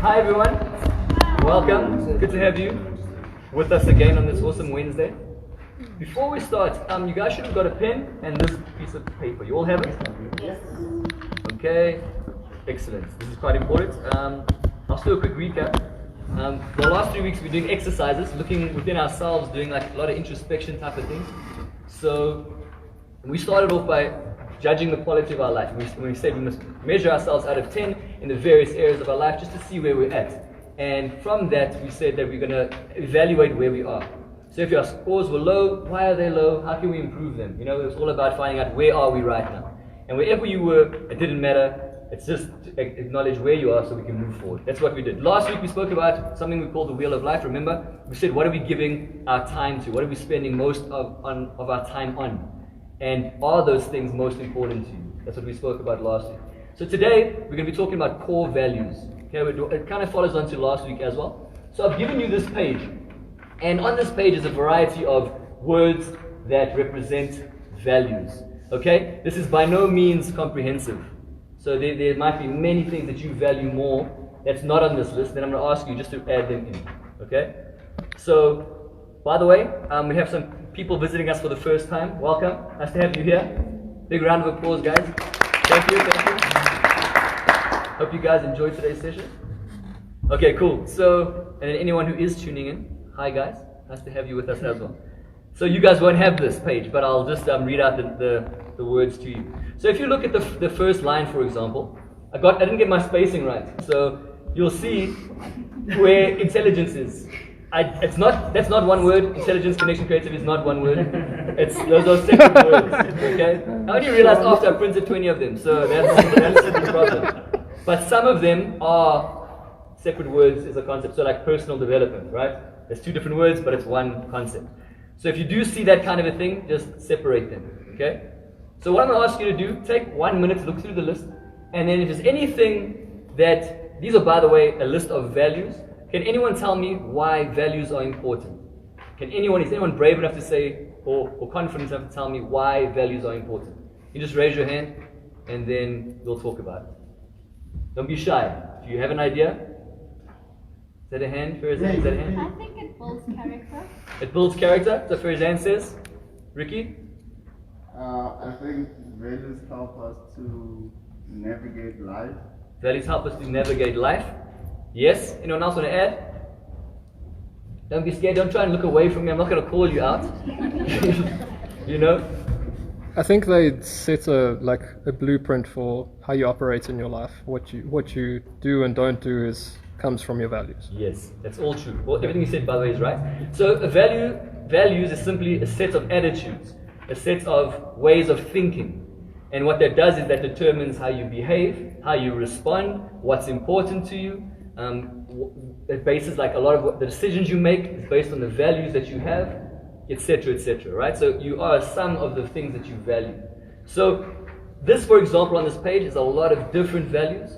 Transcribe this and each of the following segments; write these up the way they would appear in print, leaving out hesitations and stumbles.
Hi everyone, welcome. Good to have you with us again on this awesome Wednesday. Before we start, you guys should have got a pen and this piece of paper. You all have it? Yes. Okay, excellent. This is quite important. I'll do a quick recap. The last 3 weeks we've been doing exercises, looking within ourselves, doing like a lot of introspection type of things. So we started off by judging the quality of our life. We said we must measure ourselves out of 10 in the various areas of our life just to see where we're at. And from that, we said that we're going to evaluate where we are. So if your scores were low, why are they low? How can we improve them? You know, it's all about finding out where are we right now. And wherever you were, it didn't matter. It's just to acknowledge where you are so we can move forward. That's what we did. Last week we spoke about something we call the Wheel of Life. Remember? We said, what are we giving our time to? What are we spending most of our time on? And are those things most important to you? That's what we spoke about last week. So today, we're going to be talking about core values. Okay, it kind of follows on to last week as well. So I've given you this page. And on this page is a variety of words that represent values. Okay? This is by no means comprehensive. So there might be many things that you value more that's not on this list. Then I'm going to ask you just to add them in. Okay? So, by the way, we have some people visiting us for the first time. Welcome. Nice to have you here. Big round of applause, guys. Thank you. Hope you guys enjoyed today's session. Okay, cool. So, and then anyone who is tuning in, hi guys. Nice to have you with us as well. So you guys won't have this page, but I'll just read out the words to you. So if you look at the first line, for example, I didn't get my spacing right. So you'll see where intelligence is. That's not one word. Intelligence, connection, creative is not one word. Those are separate words. Okay. I only realized after I printed 20 of them. So that's the problem. But some of them are separate words as a concept. So like personal development, right? There's two different words, but it's one concept. So if you do see that kind of a thing, just separate them. Okay. So what I'm going to ask you to do, take 1 minute to look through the list, and then if there's anything these are, by the way, a list of values. Can anyone tell me why values are important? Is anyone brave enough to say, or confident enough to tell me why values are important? You just raise your hand, and then we'll talk about it. Don't be shy. If you have an idea, is that a hand? Farizan, is that a hand? I think it builds character. It builds character, so Farizan says. Ricky? I think values help us to navigate life. Values help us to navigate life. Yes? Anyone else want to add? Don't be scared. Don't try and look away from me. I'm not going to call you out. You know? I think they set a blueprint for how you operate in your life. What you do and don't do comes from your values. Yes, that's all true. Well, everything you said, by the way, is right. So values is simply a set of attitudes, a set of ways of thinking. And what that does is that determines how you behave, how you respond, what's important to you. It bases like a lot of the decisions you make is based on the values that you have, etc., right? So you are a sum of the things that you value. So this, for example, on this page is a lot of different values.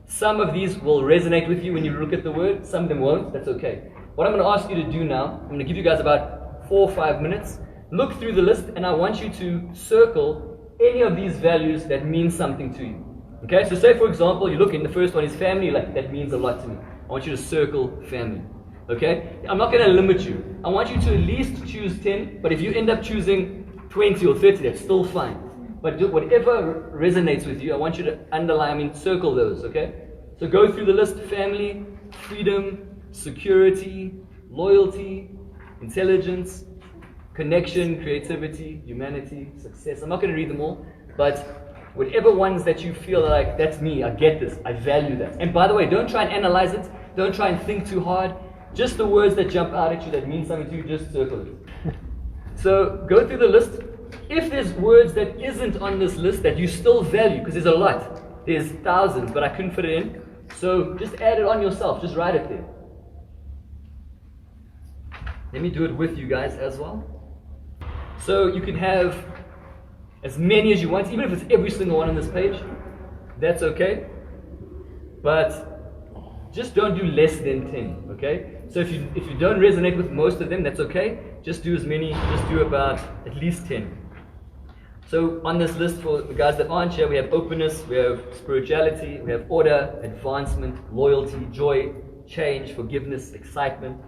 Some of these will resonate with you when you look at the word. Some of them won't. That's okay. What I'm going to ask you to do now, I'm going to give you guys about 4 or 5 minutes. Look through the list, and I want you to circle any of these values that mean something to you. Okay, so say for example, you look in the first one is family, like that means a lot to me. I want you to circle family. Okay, I'm not going to limit you. I want you to at least choose 10, but if you end up choosing 20 or 30, that's still fine. But whatever resonates with you, I want you to circle those, okay? So go through the list: family, freedom, security, loyalty, intelligence, connection, creativity, humanity, success. I'm not going to read them all, but whatever ones that you feel like, that's me, I get this, I value that. And by the way, don't try and analyze it, don't try and think too hard. Just the words that jump out at you that mean something to you, just circle it. So go through the list. If there's words that isn't on this list that you still value, because there's a lot, there's thousands, but I couldn't fit it in, so just add it on yourself, just write it there. Let me do it with you guys as well. So you can have as many as you want, even if it's every single one on this page, that's okay. But just don't do less than 10, okay? So if you don't resonate with most of them, that's okay. Just do about at least 10. So on this list for the guys that aren't here, we have openness, we have spirituality, we have order, advancement, loyalty, joy, change, forgiveness, excitement,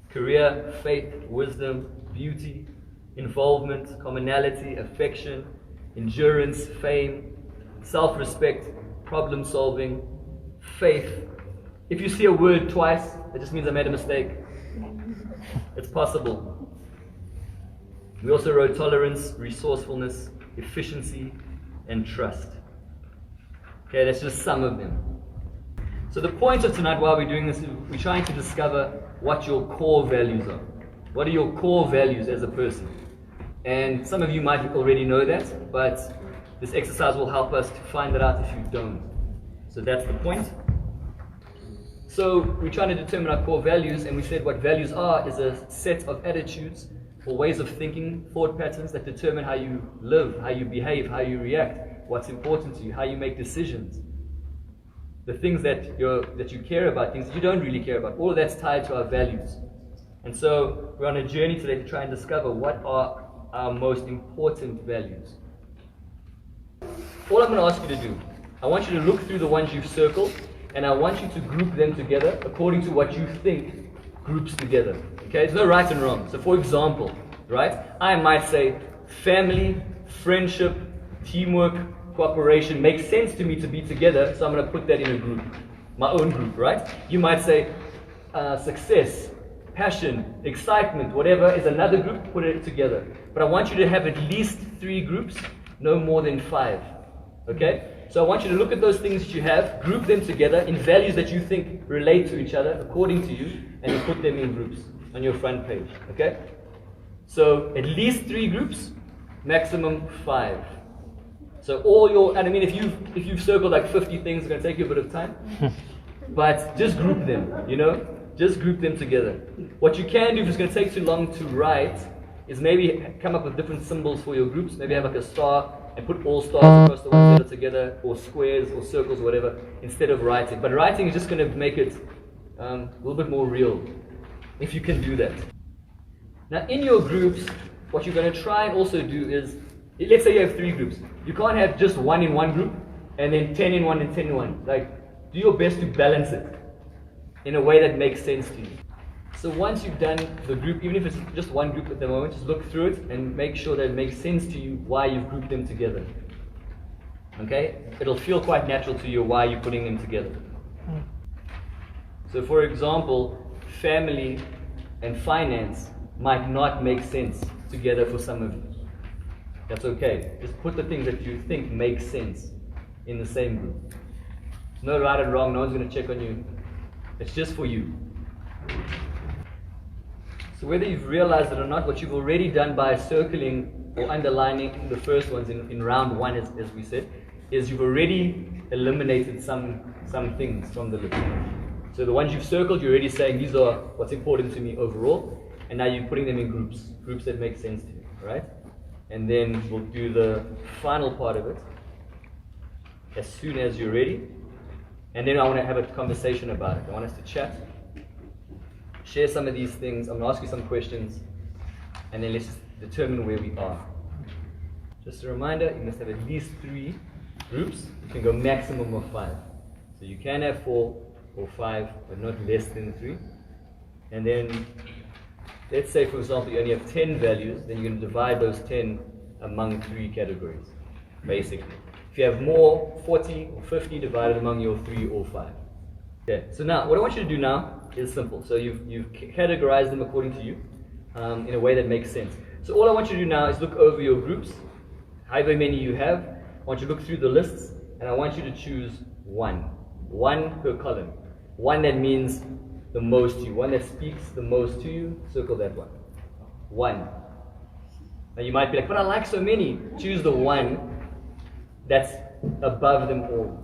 career, faith, wisdom, beauty, involvement, commonality, affection, endurance, fame, self-respect, problem solving, faith. If you see a word twice, that just means I made a mistake. It's possible. We also wrote tolerance, resourcefulness, efficiency, and trust. Okay, that's just some of them. So the point of tonight, while we're doing this, is we're trying to discover what your core values are. What are your core values as a person? And some of you might already know that, but this exercise will help us to find that out if you don't. So that's the point. So we're trying to determine our core values, and we said what values are is a set of attitudes or ways of thinking, thought patterns that determine how you live, how you behave, how you react, what's important to you, how you make decisions. The things that you care about, things that you don't really care about, all of that's tied to our values. And so we're on a journey today to try and discover what are our most important values. All I'm going to ask you to do, I want you to look through the ones you've circled, and I want you to group them together according to what you think groups together. Okay, there's no right and wrong. So for example, right, I might say family, friendship, teamwork, cooperation makes sense to me to be together, so I'm going to put that in a group, my own group, right? You might say success, passion, excitement, whatever is another group, put it together. But I want you to have at least 3 groups, no more than 5. Okay? So I want you to look at those things that you have, group them together in values that you think relate to each other according to you, and you put them in groups on your front page. Okay? So at least 3 groups, maximum 5. So all your, and I mean, if you've circled like 50 things, it's going to take you a bit of time. But just group them, you know? Just group them together. What you can do, if it's going to take too long to write, is maybe come up with different symbols for your groups. Maybe have like a star and put all stars across the ones that are together, or squares, or circles, or whatever, instead of writing. But writing is just going to make it a little bit more real, if you can do that. Now, in your groups, what you're going to try and also do is, let's say you have 3 groups. You can't have just 1 in one group, and then 10 in one and 10 in one. Like, do your best to balance it in a way that makes sense to you. So once you've done the group, even if it's just one group at the moment, just look through it and make sure that it makes sense to you why you've grouped them together. Okay? It'll feel quite natural to you why you're putting them together. So for example, family and finance might not make sense together for some of you. That's okay. Just put the things that you think make sense in the same group. No right and wrong, no one's going to check on you. It's just for you. So whether you've realized it or not, what you've already done by circling or underlining the first ones in round 1, as we said, is you've already eliminated some things from the list. So the ones you've circled, you're already saying these are what's important to me overall, and now you're putting them in groups that make sense to you, right? And then we'll do the final part of it as soon as you're ready. And then I want to have a conversation about it. I want us to chat, share some of these things. I'm going to ask you some questions, and then let's just determine where we are. Just a reminder, you must have at least 3 groups. You can go maximum of 5. So you can have 4 or 5, but not less than 3. And then, let's say, for example, you only have 10 values, then you're going to divide those 10 among 3 categories, basically. If you have more, 40 or 50, divided among your 3 or 5. Okay, so now, what I want you to do now is simple. So you've categorized them according to you, in a way that makes sense. So all I want you to do now is look over your groups, however many you have. I want you to look through the lists, and I want you to choose 1. 1 per column. 1 that means the most to you. 1 that speaks the most to you, circle that one. 1. Now you might be like, but I like so many. Choose the 1 that's above them all.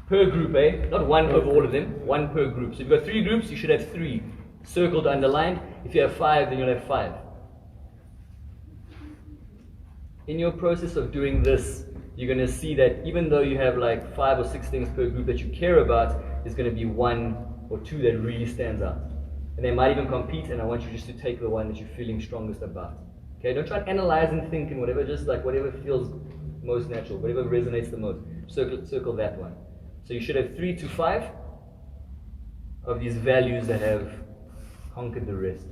Per group, eh? Not 1 over all of them, 1 per group. So if you've got 3 groups, you should have 3 circled, underlined. If you have 5, then you'll have 5. In your process of doing this, you're going to see that even though you have like 5 or 6 things per group that you care about, there's going to be 1 or 2 that really stands out. And they might even compete, and I want you just to take the one that you're feeling strongest about. Okay, don't try and analyze and think and whatever, just like whatever feels most natural, whatever resonates the most. Circle that one. So you should have 3 to 5 of these values that have conquered the rest.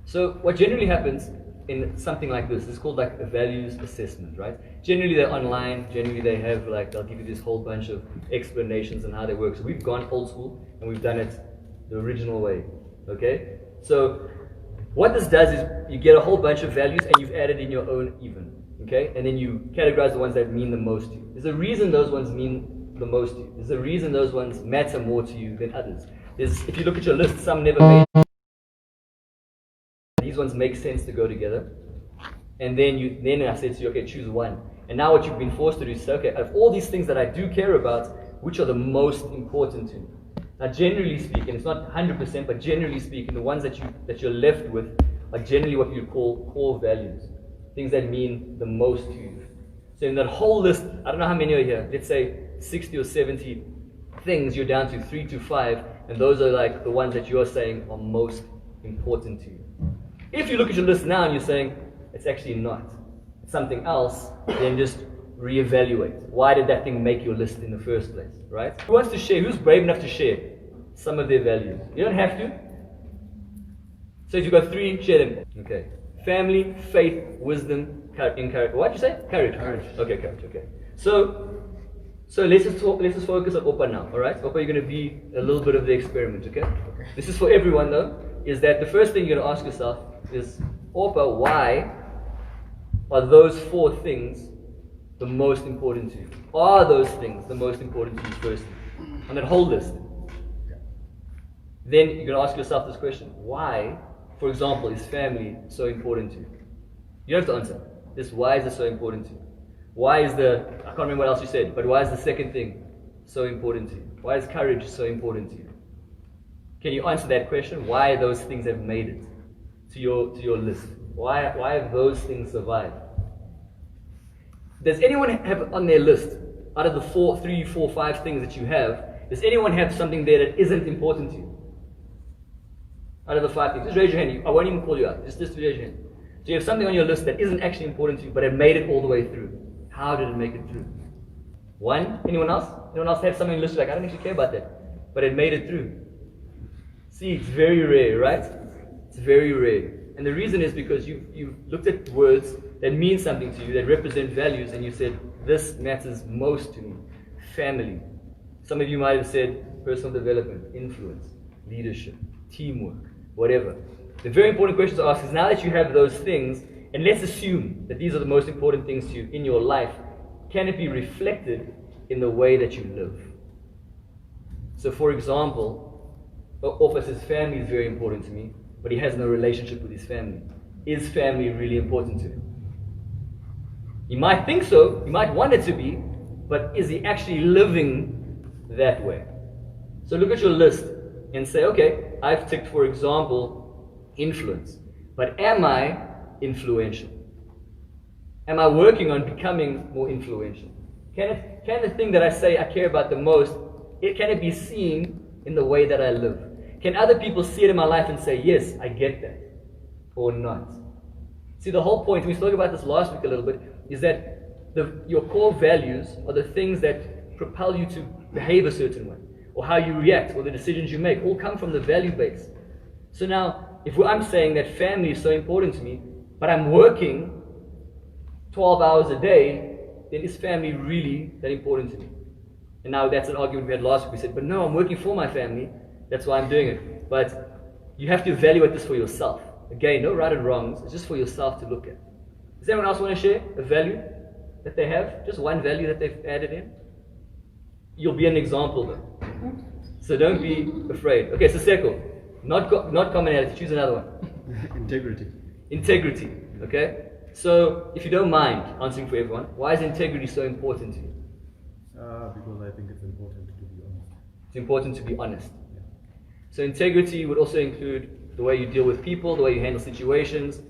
So what generally happens in something like this is called like a values assessment, right? Generally they're online, generally they have like, they'll give you this whole bunch of explanations on how they work. So we've gone old school and we've done it the original way, okay? So what this does is you get a whole bunch of values and you've added in your own even, okay? And then you categorize the ones that mean the most to you. There's a reason those ones mean the most to you. There's a reason those ones matter more to you than others. If you look at your list, some never made. These ones make sense to go together. And then I said to you, okay, choose one. And now what you've been forced to do is say, okay, of all these things that I do care about, which are the most important to me? Now, generally speaking, it's not 100%, but generally speaking, the ones that you're left with are generally what you call core values, things that mean the most to you. So in that whole list, I don't know how many are here. Let's say 60 or 70 things. You're down to 3 to 5, and those are like the ones that you're saying are most important to you. If you look at your list now and you're saying it's actually not, it's something else, then just reevaluate. Why did that thing make your list in the first place, right? Who wants to share? Who's brave enough to share some of their values? You don't have to. So if you've got 3, share them. Okay. Family, faith, wisdom, encourage. What did you say? Courage. Okay, courage. Okay. So let's just focus on Opa now. All right. Opa, you're going to be a little bit of the experiment. Okay. This is for everyone though. Is that the first thing you're going to ask yourself is, Opa, why are those 4 things the most important to you? Are those things the most important to you first on that whole list? Then you're going to ask yourself this question: why, for example, is family so important to you? You don't have to answer this. Why is this so important to you? Why is I can't remember what else you said, but why is the second thing so important to you? Why is courage so important to you? Can you answer that question? Why those things have made it to your list? Why have those things survived? Does anyone have on their list, out of the 3, 4, 5 things that you have, does anyone have something there that isn't important to you? Out of the 5 things, just raise your hand. I won't even call you out. Just raise your hand. So you have something on your list that isn't actually important to you, but it made it all the way through. How did it make it through? 1? Anyone else? Anyone else have something listed like, I don't actually care about that, but it made it through? See, it's very rare, right? It's very rare. And the reason is because you looked at words that mean something to you, that represent values, and you said, this matters most to me. Family. Some of you might have said personal development, influence, leadership, teamwork, whatever. The very important question to ask is, now that you have those things, and let's assume that these are the most important things to you in your life, can it be reflected in the way that you live? So for example, Opa says family is very important to me, but he has no relationship with his family. Is family really important to him? He might think so, he might want it to be, but is he actually living that way? So look at your list and say, okay, I've ticked, for example, influence, but am I influential? Am I working on becoming more influential? Can the thing that I say I care about the most, can it be seen in the way that I live? Can other people see it in my life and say, yes, I get that, or not? See, the whole point, we spoke about this last week a little bit, is that your core values are the things that propel you to behave a certain way, or how you react, or the decisions you make, all come from the value base. So now, if I'm saying that family is so important to me, but I'm working 12 hours a day, then is family really that important to me? And now that's an argument we had last week. We said, but no, I'm working for my family, that's why I'm doing it. But you have to evaluate this for yourself. Again, no right and wrongs, it's just for yourself to look at. Does anyone else want to share a value that they have? Just one value that they've added in? You'll be an example though. So don't be afraid. Okay, so Seko, not commonality, choose another one. Integrity, okay? So if you don't mind answering for everyone, why is integrity so important to you? Because I think it's important to be honest. It's important to be honest. Yeah. So integrity would also include the way you deal with people, the way you handle situations,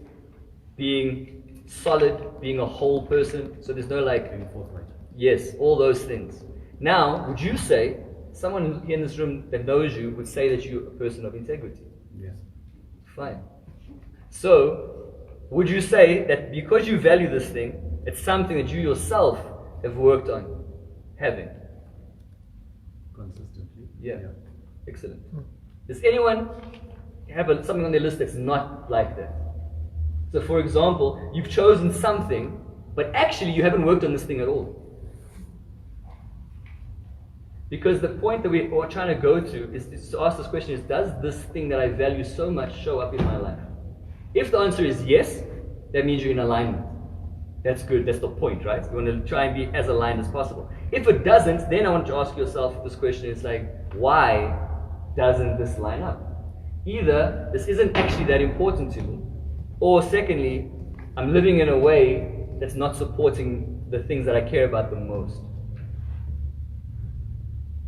being solid, being a whole person. So there's no like... Being forthright. Yes, all those things. Now, would you say, someone here in this room that knows you would say that you're a person of integrity? Yes. Fine. So, Would you say that because you value this thing, it's something that you yourself have worked on having? Consistently. Yeah. Excellent. Does anyone have something on their list that's not like that? So for example, you've chosen something, but actually you haven't worked on this thing at all. Because the point that we're trying to go to is to ask this question is, does this thing that I value so much show up in my life? If the answer is yes, that means you're in alignment. That's good, that's the point, right? You want to try and be as aligned as possible. If it doesn't, then I want to ask yourself this question, it's like, why doesn't this line up? Either this isn't actually that important to me, or secondly, I'm living in a way that's not supporting the things that I care about the most.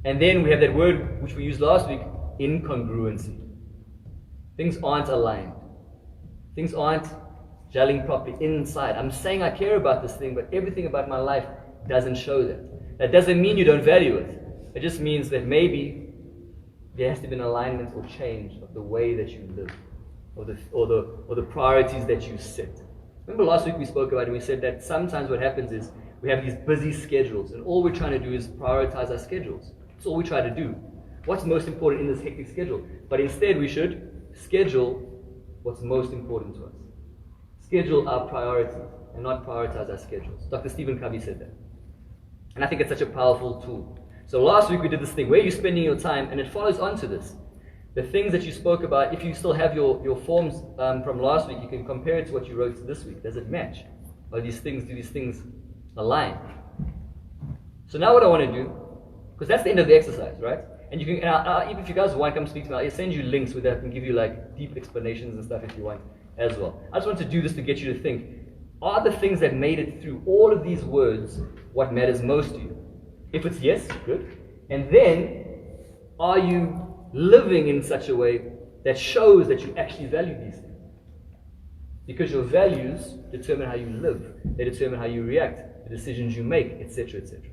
And then we have that word which we used last week, incongruency. Things aren't aligned. Things aren't gelling properly inside. I'm saying I care about this thing, but everything about my life doesn't show that. That doesn't mean you don't value it. It just means that maybe there has to be an alignment or change of the way that you live, or the priorities that you set. Remember last week we spoke about it, and we said that sometimes what happens is we have these busy schedules, and all we're trying to do is prioritize our schedules. That's all we try to do. What's most important in this hectic schedule? But instead we should schedule what's most important to us. Schedule our priorities and not prioritize our schedules. Dr. Stephen Covey said that. And I think it's such a powerful tool. So last week we did this thing, where are you spending your time? And it follows on to this. The things that you spoke about, if you still have your forms from last week, you can compare it to what you wrote this week. Does it match? Do these things align? So now what I want to do, because that's the end of the exercise, right? And you can, even if you guys want, come speak to me, I'll send you links with that and give you like deep explanations and stuff if you want as well. I just want to do this to get you to think, are the things that made it through all of these words what matters most to you? If it's yes, good. And then, are you living in such a way that shows that you actually value these things? Because your values determine how you live. They determine how you react, the decisions you make, etc., etc.